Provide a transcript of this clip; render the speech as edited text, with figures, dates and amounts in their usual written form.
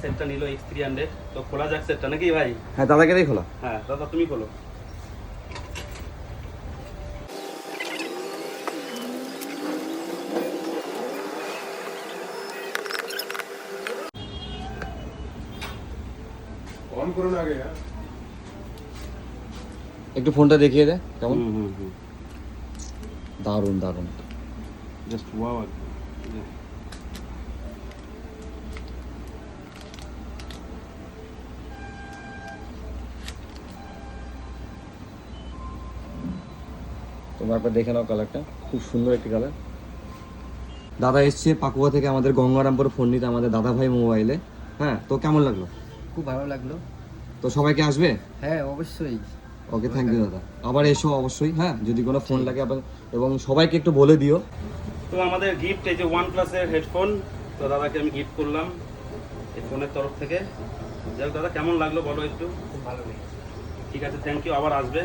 সেটটা নিল X300। তো খোলা যাক সেটটা নাকি ভাই? হ্যাঁ দাদাকে দিয়ে খোলা। হ্যাঁ দাদা তুমি খোলো। ऑन करो ना आगे यार। একটু ফোনটা দেখিয়ে দে কেমন। হুম দারুণ দারুণ। Just wow. তোমরা একবার দেখে নাও কালারটা, খুব সুন্দর একটি কালার। দাদা এসছে পাকুয়া থেকে আমাদের গঙ্গারামপুর ফোন নিতে আমাদের দাদা ভাই মোবাইলে। হ্যাঁ তো কেমন লাগলো? খুব ভালো লাগলো। তো সবাইকে আসবে? হ্যাঁ অবশ্যই। ওকে থ্যাংক ইউ দাদা, আবার এসো অবশ্যই। হ্যাঁ যদি কোনো ফোন লাগে এবং সবাইকে একটু বলে দিও। তো আমাদের গিফট এই যে OnePlus এর হেডফোন, তো দাদাকে আমি গিফট করলাম এই ফোনের তরফ থেকে। যাই হোক দাদা কেমন লাগলো বলো একটু। খুব ভালো লেগেছে। ঠিক আছে, থ্যাংক ইউ, আবার আসবে।